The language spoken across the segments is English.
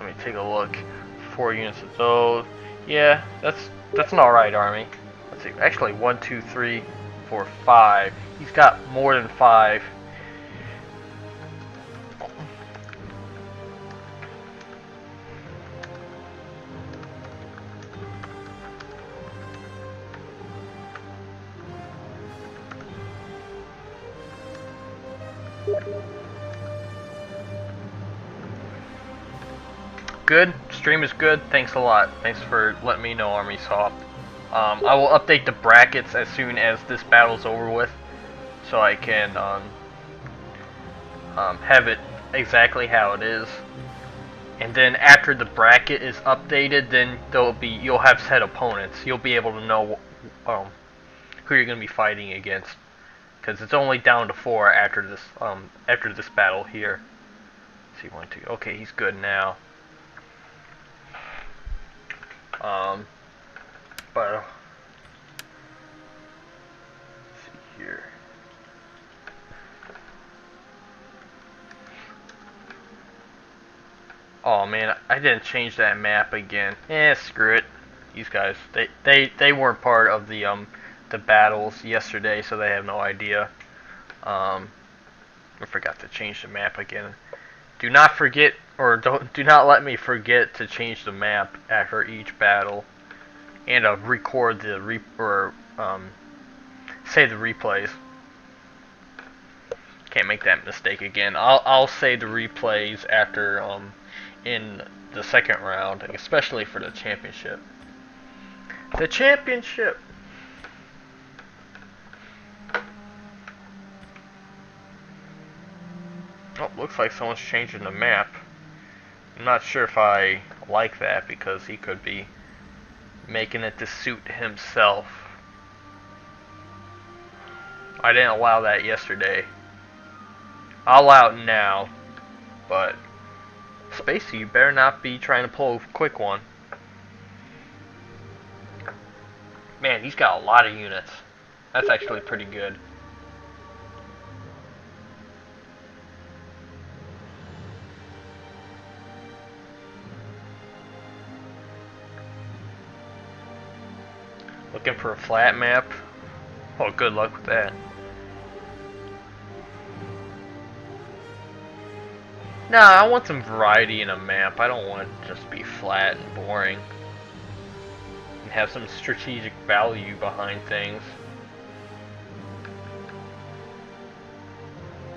Let me take a look. 4 units of those. Yeah, that's an alright army. Let's see. Actually, 1, 2, 3, 4, 5. He's got more than 5. Good. Stream is good. Thanks a lot. Thanks for letting me know, Army Soft. I will update the brackets as soon as this battle's over with, so I can have it exactly how it is. And then after the bracket is updated, then you'll have set opponents. You'll be able to know who you're going to be fighting against, because it's only down to 4 after this battle here. Let's see, 1, 2. Okay, he's good now. But let's see here. Oh man, I didn't change that map again. Screw it. These guys, they weren't part of the battles yesterday, so they have no idea. I forgot to change the map again. Do not forget, or do not let me forget to change the map after each battle, and record the say the replays. Can't make that mistake again. I'll say the replays after in the second round, especially for the championship. The championship. Oh, looks like someone's changing the map. I'm not sure if I like that, because he could be making it to suit himself. I didn't allow that yesterday. I'll allow it now, but Spacey, you better not be trying to pull a quick one. Man, he's got a lot of units. That's actually pretty good. Looking for a flat map? Oh, good luck with that. Nah, I want some variety in a map. I don't want it to just be flat and boring. And have some strategic value behind things.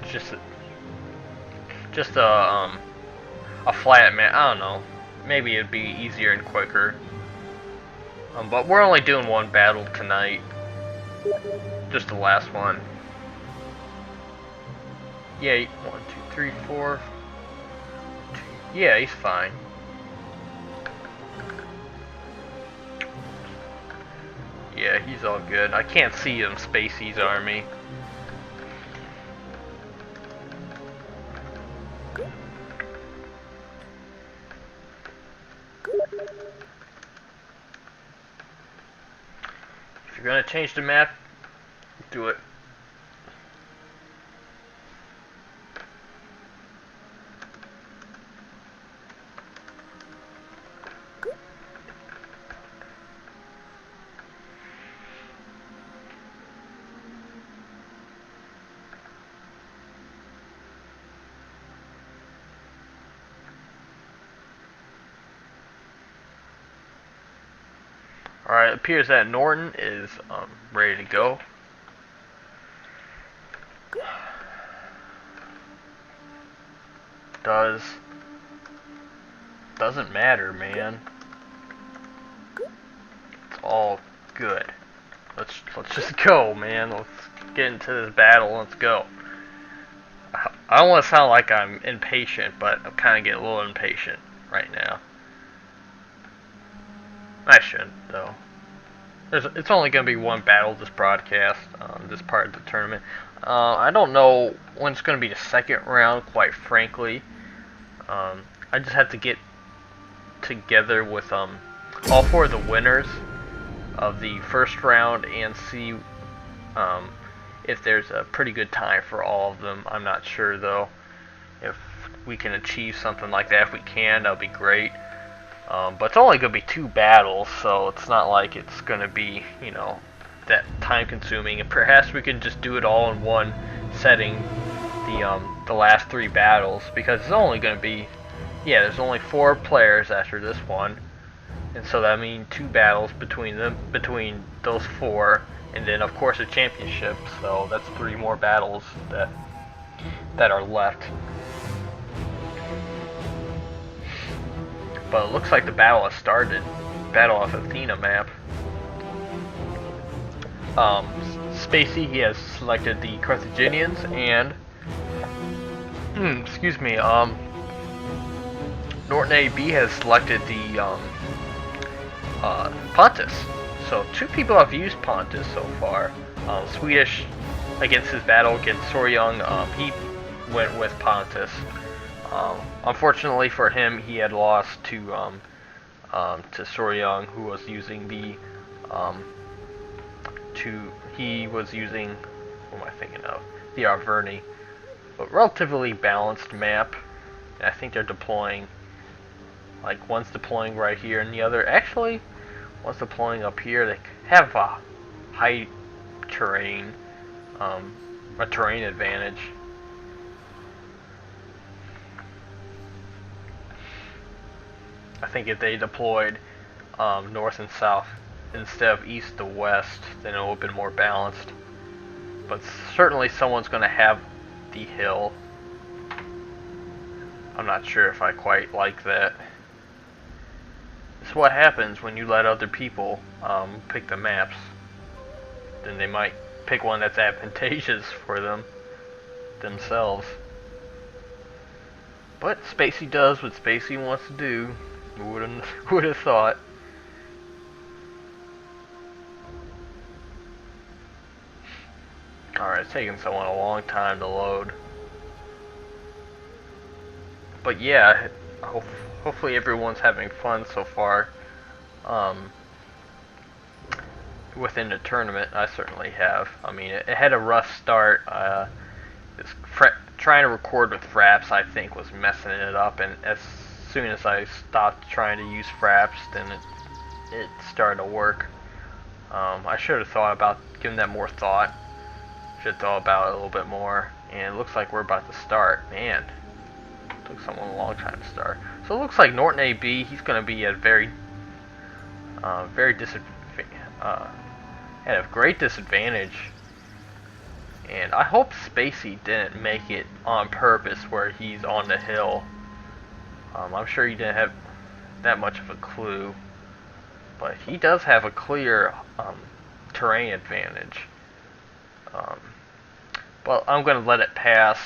Just a flat map. I don't know. Maybe it'd be easier and quicker. But we're only doing one battle tonight. Just the last one. Yeah, 1, 2, 3, 4. Yeah, he's fine. Yeah, he's all good. I can't see him, Spacey's army. If you're gonna change the map, do it. Alright, it appears that Norton is ready to go. Doesn't matter, man. It's all good. Let's just go, man. Let's get into this battle. Let's go. I don't want to sound like I'm impatient, but I'm kind of getting a little impatient right now. I shouldn't, though. It's only going to be one battle this broadcast, this part of the tournament. I don't know when it's going to be the second round, quite frankly. I just have to get together with all 4 of the winners of the first round and see if there's a pretty good time for all of them. I'm not sure, though. If we can achieve something like that. If we can, that would be great. But it's only going to be 2 battles, so it's not like it's going to be, you know, that time consuming. And perhaps we can just do it all in one setting, the last 3 battles, because it's only going to be, yeah, there's only 4 players after this one, and so that means 2 battles between those 4, and then of course a championship. So that's 3 more battles that are left. But it looks like the battle has started. Battle of Athena map. Spacey, he has selected the Carthaginians, and excuse me, NortanAB has selected the Pontus. So 2 people have used Pontus so far. Swedish, against his battle against Soryung, he went with Pontus. Unfortunately for him, he had lost to Soryung, who was using the he was using, what am I thinking of? The Arverni. But relatively balanced map. I think they're deploying, like one's deploying right here and the other, actually, one's deploying up here. They have a high terrain, a terrain advantage. I think if they deployed north and south instead of east to west, then it would have been more balanced. But certainly someone's going to have the hill. I'm not sure if I quite like that. It's what happens when you let other people pick the maps. Then they might pick one that's advantageous for themselves. But Spacey does what Spacey wants to do. Who would have thought? Alright, it's taking someone a long time to load. But yeah, hopefully everyone's having fun so far. Within the tournament, I certainly have. I mean, it had a rough start. Trying to record with Fraps, I think, was messing it up, and as soon as I stopped trying to use Fraps, then it started to work. I should have thought about giving that more thought. Should have thought about it a little bit more. And it looks like we're about to start. Man, it took someone a long time to start. So it looks like NortanAB, he's going to be at a at a great disadvantage. And I hope Spacey didn't make it on purpose where he's on the hill. I'm sure he didn't have that much of a clue, but he does have a clear terrain advantage. Well, I'm going to let it pass,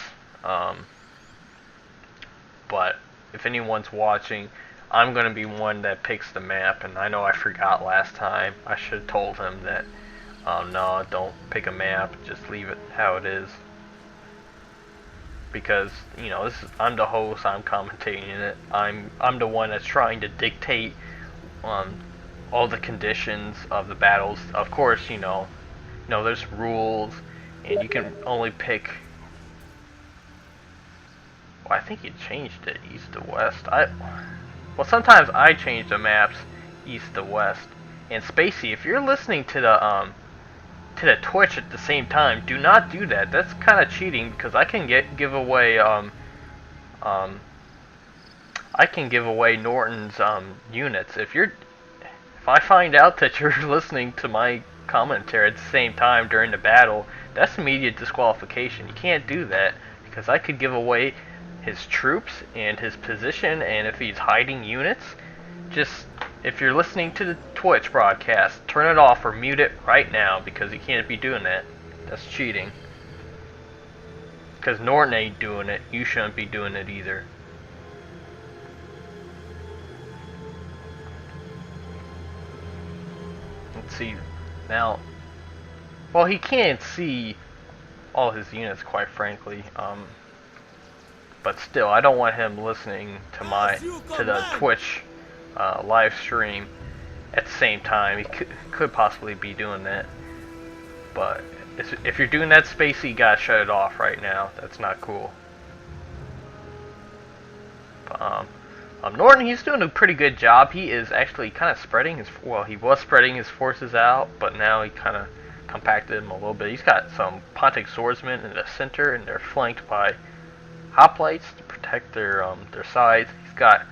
but if anyone's watching, I'm going to be one that picks the map, and I know I forgot last time. I should have told him that, no, don't pick a map, just leave it how it is. Because, you know, I'm the host, I'm commentating it, I'm the one that's trying to dictate all the conditions of the battles. Of course, you know, there's rules, and you can only pick. Well, I think you changed it east to west. Well, sometimes I change the maps east to west. And Spacey, if you're listening to the Twitch at the same time, do not do that. That's kind of cheating, because I can give away I can give away Norton's units. If I find out that you're listening to my commentary at the same time during the battle, that's immediate disqualification. You can't do that, because I could give away his troops and his position, and if he's hiding units, just, if you're listening to the Twitch broadcast, turn it off or mute it right now, because you can't be doing that. That's cheating. Because Norton ain't doing it, you shouldn't be doing it either. Let's see. Now, well, he can't see all his units, quite frankly. But still, I don't want him listening to the Twitch live stream at the same time. He could possibly be doing that. But if you're doing that, Spacey, you gotta shut it off right now. That's not cool. Norton, he's doing a pretty good job. He is actually kind of spreading his, well, he was spreading his forces out, but now he kind of compacted them a little bit. He's got some Pontic swordsmen in the center, and they're flanked by hoplites to protect their sides. He's got,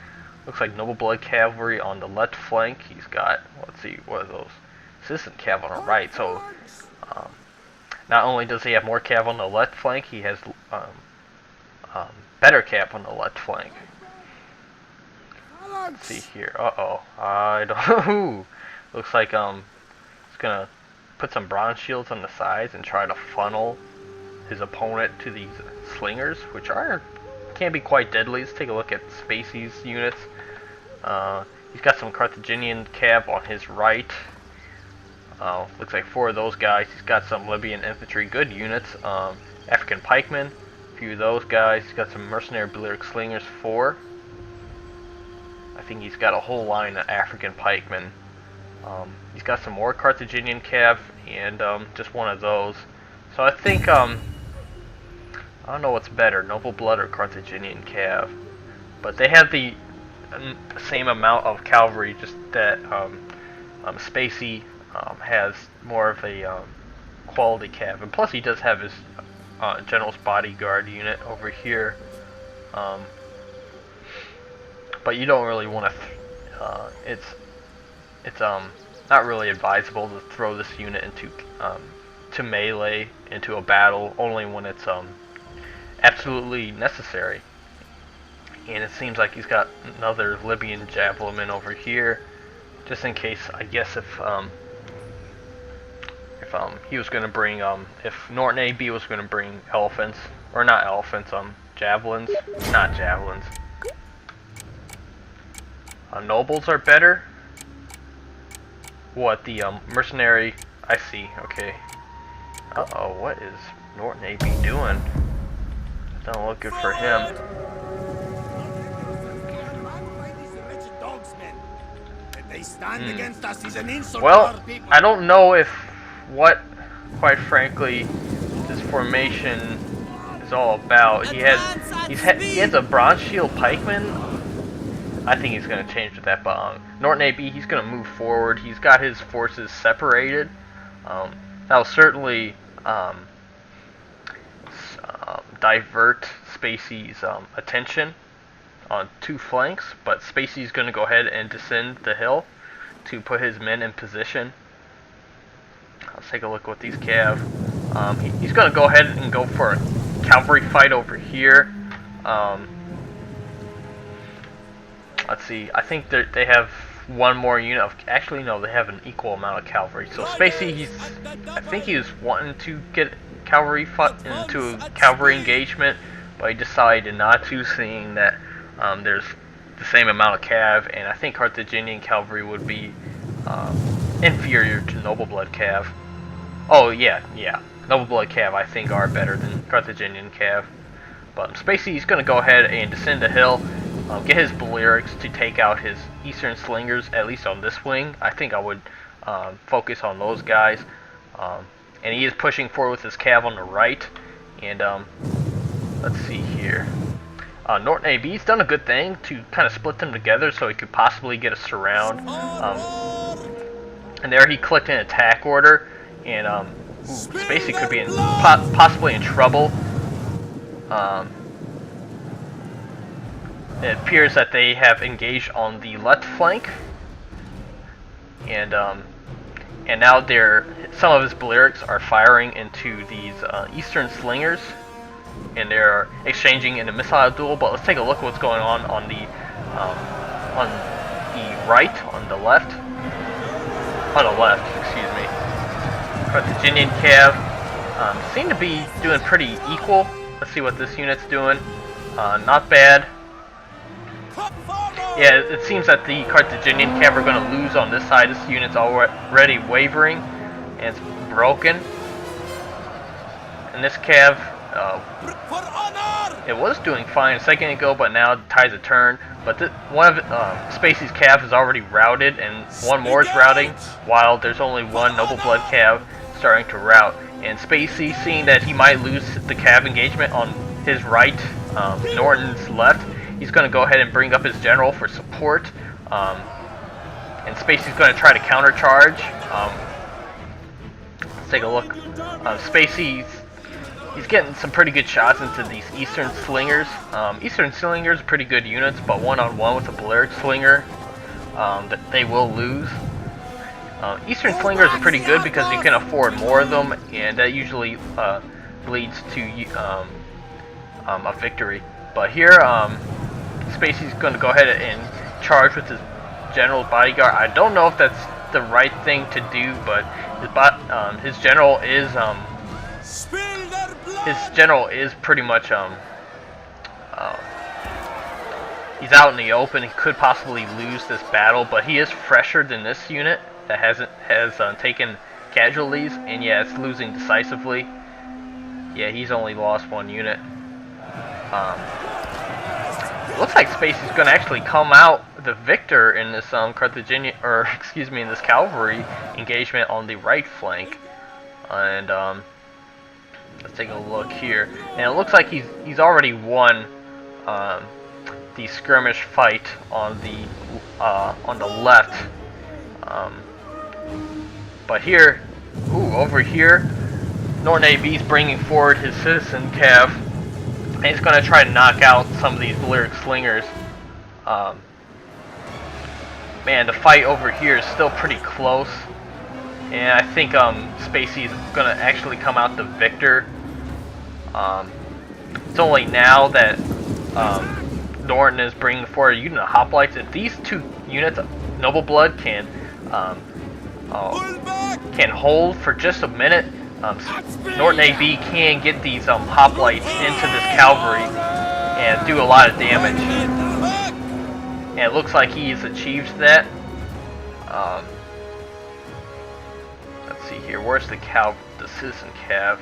looks like noble blood cavalry on the left flank. He's got, let's see, what are those? Citizen cav on the right. So not only does he have more cav on the left flank, he has better cav on the left flank. Let's see here. I don't. Looks like he's gonna put some bronze shields on the sides and try to funnel his opponent to these slingers, which can be quite deadly. Let's take a look at Spacey's units. He's got some Carthaginian cav on his right. Looks like 4 of those guys. He's got some Libyan infantry, good units. African pikemen, a few of those guys. He's got some mercenary Balearic slingers, 4. I think he's got a whole line of African pikemen. He's got some more Carthaginian cav and just one of those. So I think I don't know what's better, noble blood or Carthaginian cav, but they have the same amount of cavalry, just that Spacey has more of a quality cav, and plus he does have his general's bodyguard unit over here. But you don't really want to. It's not really advisable to throw this unit into to melee into a battle only when it's absolutely necessary. And it seems like he's got another Libyan javelin over here, just in case. I guess if he was going to bring if NortanAB was going to bring elephants, or not elephants, javelins, not javelins. Nobles are better. What, the mercenary? I see. Okay. What is NortanAB doing? Don't look good for him. Well, I don't know if quite frankly, this formation is all about. He has a bronze shield pikeman. I think he's going to change with that, but NortanAB, he's going to move forward. He's got his forces separated. That'll certainly divert Spacey's attention on 2 flanks, but Spacey's going to go ahead and descend the hill to put his men in position. Let's take a look at these cav. He's going to go ahead and go for a cavalry fight over here. Let's see, I think they have one more unit of, actually no, they have an equal amount of cavalry. So Spacey, I think he was wanting to get cavalry into a cavalry engagement, but he decided not to, seeing that there's the same amount of cav, and I think Carthaginian cavalry would be inferior to noble blood cav. Oh yeah, noble blood cav I think are better than Carthaginian cav. But Spacey's going to go ahead and descend the hill. Get his Balearics to take out his eastern slingers, at least on this wing. I think I would focus on those guys. And he is pushing forward with his cav on the right. And let's see here. NortanAB's done a good thing to kind of split them together so he could possibly get a surround. And there he clicked an attack order. And Spacey could be possibly in trouble. It appears that they have engaged on the left flank, and now some of his Balearics are firing into these eastern slingers, and they're exchanging in a missile duel. But let's take a look at what's going on the right, on the left, excuse me. Carthaginian cav seem to be doing pretty equal. Let's see what this unit's doing. Not bad. Yeah, it seems that the Carthaginian cav are going to lose on this side. This unit's already wavering, and it's broken. And this cav, it was doing fine a second ago, but now the tides have turned. But one of Spacey's cav is already routed, and one more is routing, while there's only one noble blood cav starting to rout. And Spacey, seeing that he might lose the cav engagement on his right, Norton's left, he's going to go ahead and bring up his general for support. And Spacey's going to try to countercharge. Let's take a look. Spacey's he's getting some pretty good shots into these Eastern Slingers. Eastern Slingers are pretty good units, but one-on-one with a Balearic Slinger, that they will lose. Eastern Slingers are pretty good because you can afford more of them, and that usually leads to a victory. But here, Spacey's going to go ahead and charge with his General's bodyguard. I don't know if that's the right thing to do, but his general is pretty much he's out in the open. He could possibly lose this battle, but he is fresher than this unit that has taken casualties, and yeah, it's losing decisively. Yeah, he's only lost one unit. Looks like Spacey's going to actually come out the victor in this Carthaginian, or excuse me, in this cavalry engagement on the right flank. And let's take a look here. And it looks like he's already won the skirmish fight on the left. But here, over here, NortanAB's bringing forward his citizen cav, and he's going to try to knock out some of these Balearic Slingers. Man, the fight over here is still pretty close, and I think Spacey's going to actually come out the victor. It's only now that Norton is bringing forward a unit of hoplites. If these two units of Noble Blood can hold for just a minute, NortanAB can get these hoplites into this cavalry and do a lot of damage. And it looks like he's achieved that. Let's see here. Where's the citizen cav?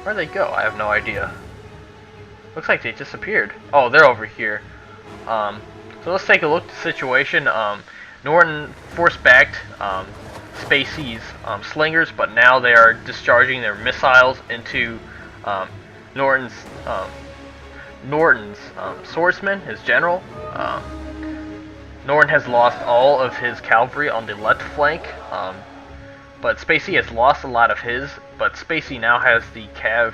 Where'd they go? I have no idea. Looks like they disappeared. Oh, they're over here. So let's take a look at the situation. Norton force-backed Spacey's slingers, but now they are discharging their missiles into Norton's swordsman, his general. Norton has lost all of his cavalry on the left flank, but Spacey has lost a lot of his, but Spacey now has the cav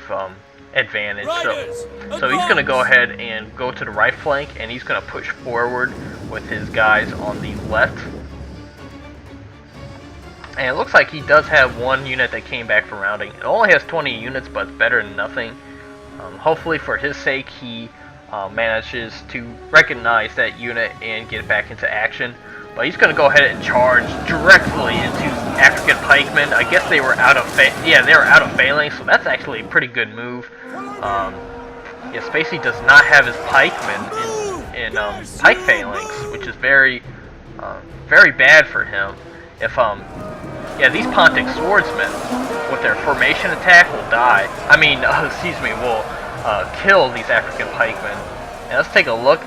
advantage, so he's going to go ahead and go to the right flank, and he's going to push forward with his guys on the left. And it looks like he does have one unit that came back from rounding. It only has 20 units, but it's better than nothing. Hopefully for his sake, he manages to recognize that unit and get back into action. But he's going to go ahead and charge directly into African pikemen. I guess they were out of phalanx, so that's actually a pretty good move. Yeah, Spacey does not have his pikemen in pike phalanx, which is very bad for him. If yeah, these Pontic swordsmen with their formation attack will die. I mean, excuse me, will kill these African pikemen. And let's take a look.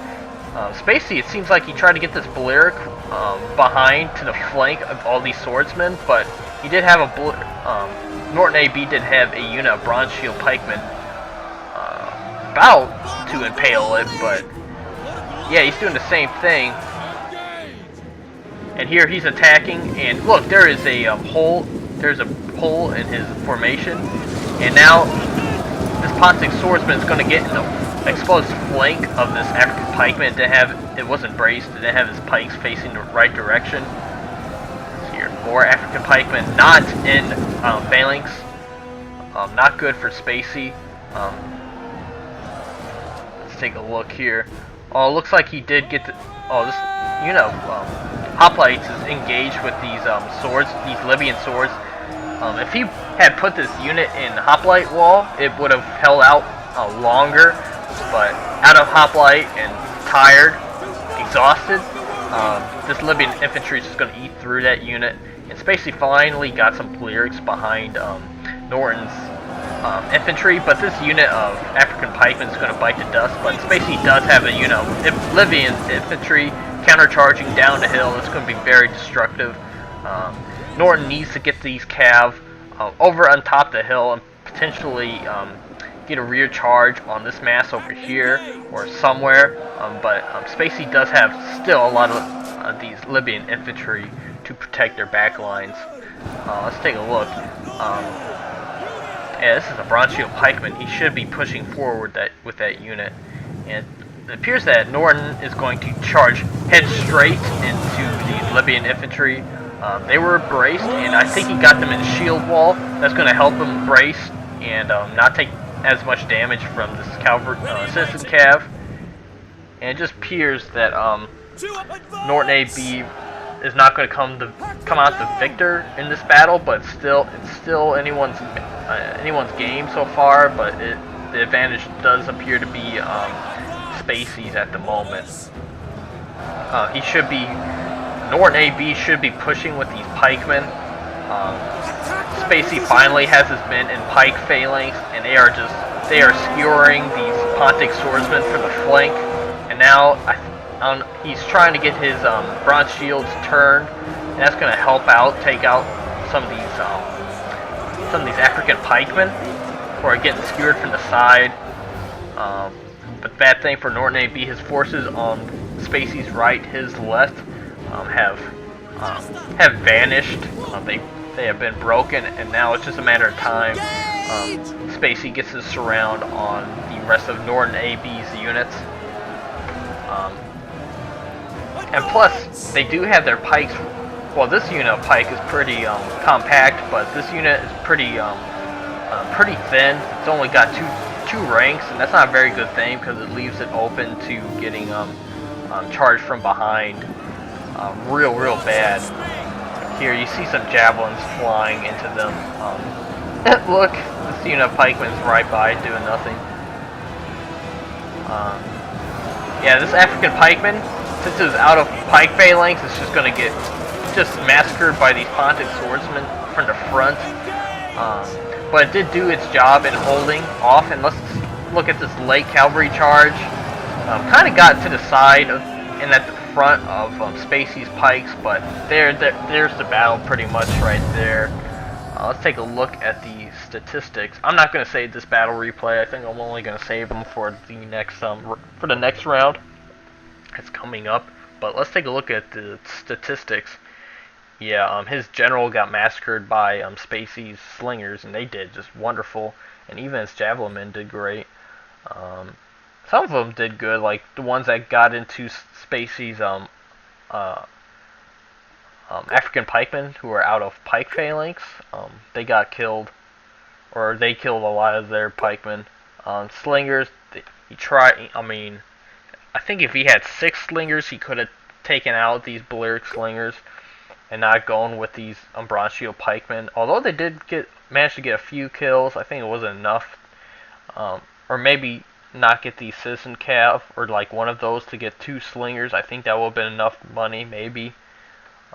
Spacey, it seems like he tried to get this Balearic behind to the flank of all these swordsmen, but he did have NortanAB did have a unit of bronze shield pikemen about to impale it, but yeah, he's doing the same thing. And here he's attacking, and look, there is a hole. There's a hole in his formation, and now this Pontic swordsman is going to get in the exposed flank of this African pikeman. It wasn't braced. It didn't have his pikes facing the right direction. Here, more African pikemen, not in phalanx. Not good for Spacey. Let's take a look here. Oh, it looks like he did get the. Oh, this, you know, hoplites is engaged with these swords, these Libyan swords. If he had put this unit in hoplite wall, it would have held out longer. But out of hoplite and tired, exhausted, this Libyan infantry is just going to eat through that unit. And Spacey finally got some Balearics behind Norton's infantry, but this unit of African pikemen is going to bite the dust. But Spacey does have a unit of Libyan infantry countercharging down the hill. It's going to be very destructive. Norton needs to get these cav over on top of the hill and potentially get a rear charge on this mass over here or somewhere. But Spacey does have still a lot of these Libyan infantry to protect their back lines. Let's take a look. Yeah, this is a Bronchial Pikeman. He should be pushing forward with that unit. And it appears that Norton is going to charge head straight into these Libyan infantry. They were braced, and I think he got them in shield wall. That's going to help them brace and not take as much damage from this cavalry citizen cav. And it just appears that NortanAB is not going to come out the victor in this battle, but it's still anyone's game so far. But the advantage does appear to be Spacey's at the moment. NortanAB should be pushing with these pikemen. Spacey finally has his men in pike phalanx, and they are skewering these Pontic swordsmen from the flank. And now he's trying to get his bronze shields turned, and that's going to help take out some of these African pikemen who are getting skewered from the side. But bad thing for NortanAB, his forces on Spacey's right, his left, have vanished. They have been broken, and now it's just a matter of time. Spacey gets his surround on the rest of NortanAB's units. And plus, they do have their pikes. Well, this unit of pike is pretty compact, but this unit is pretty thin. It's only got two ranks, and that's not a very good thing because it leaves it open to getting charged from behind real bad. Here you see some javelins flying into them. Look, this unit of pikemen's right by doing nothing. Yeah, this African pikeman, since it was out of pike phalanx, it's just gonna get massacred by these Pontic swordsmen from the front. But it did do its job in holding off. And let's look at this late cavalry charge. Kind of got to the side and at the front of Spacey's pikes, but there's the battle pretty much right there. Let's take a look at the statistics. I'm not going to save this battle replay. I think I'm only going to save them for the next round that's coming up. But let's take a look at the statistics. Yeah, his general got massacred by Spacey's slingers, and they did just wonderful. And even his javelin men did great. Some of them did good, like the ones that got into Spacey's African pikemen who were out of pike phalanx. They got killed, or they killed a lot of their pikemen. Slingers, he tried. I mean, I think if he had 6 slingers, he could have taken out these Balearic slingers and not going with these bronze shield pikemen. Although they did manage to get a few kills, I think it wasn't enough. Or maybe not get the citizen cav or like one of those to get 2 slingers. I think that would have been enough money, maybe.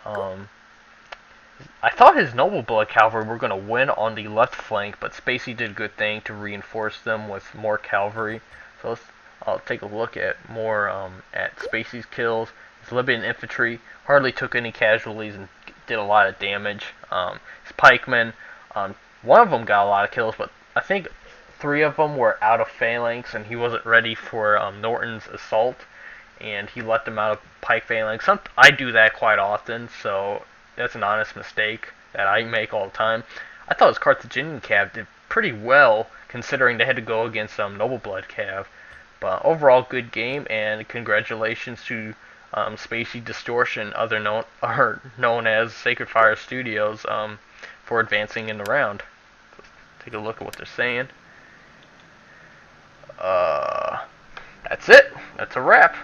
I thought his noble blood cavalry were going to win on the left flank, but Spacey did a good thing to reinforce them with more cavalry. So I'll take a look at more at Spacey's kills. His Libyan infantry hardly took any casualties and did a lot of damage. His pikemen, one of them got a lot of kills, but I think 3 of them were out of phalanx, and he wasn't ready for Norton's assault, and he let them out of pike phalanx. I do that quite often, so that's an honest mistake that I make all the time. I thought his Carthaginian cav did pretty well, considering they had to go against some noble blood cav. But overall, good game, and congratulations to Spacey Distortion, known as Sacred Fire Studios, for advancing in the round. Let's take a look at what they're saying. That's it. That's a wrap.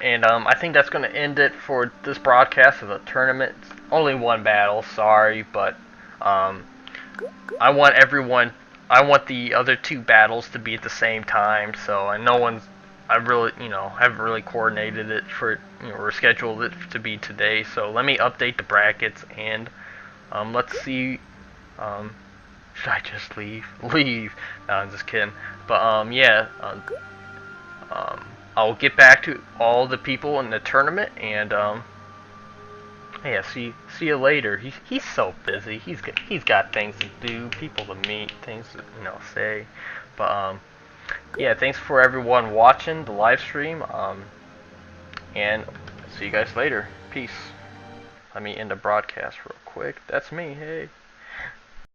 And I think that's going to end it for this broadcast of the tournament. It's only one battle, sorry, but I want the other 2 battles to be at the same time. So I haven't really coordinated it for, or scheduled it to be today. So let me update the brackets, and let's see. Should I just leave? Leave? No, I'm just kidding. But yeah. I'll get back to all the people in the tournament, and Yeah, see you later. He's so busy. He's got things to do, people to meet, things to say. But yeah, thanks for everyone watching the live stream. And see you guys later. Peace. Let me end the broadcast real quick. That's me. Hey.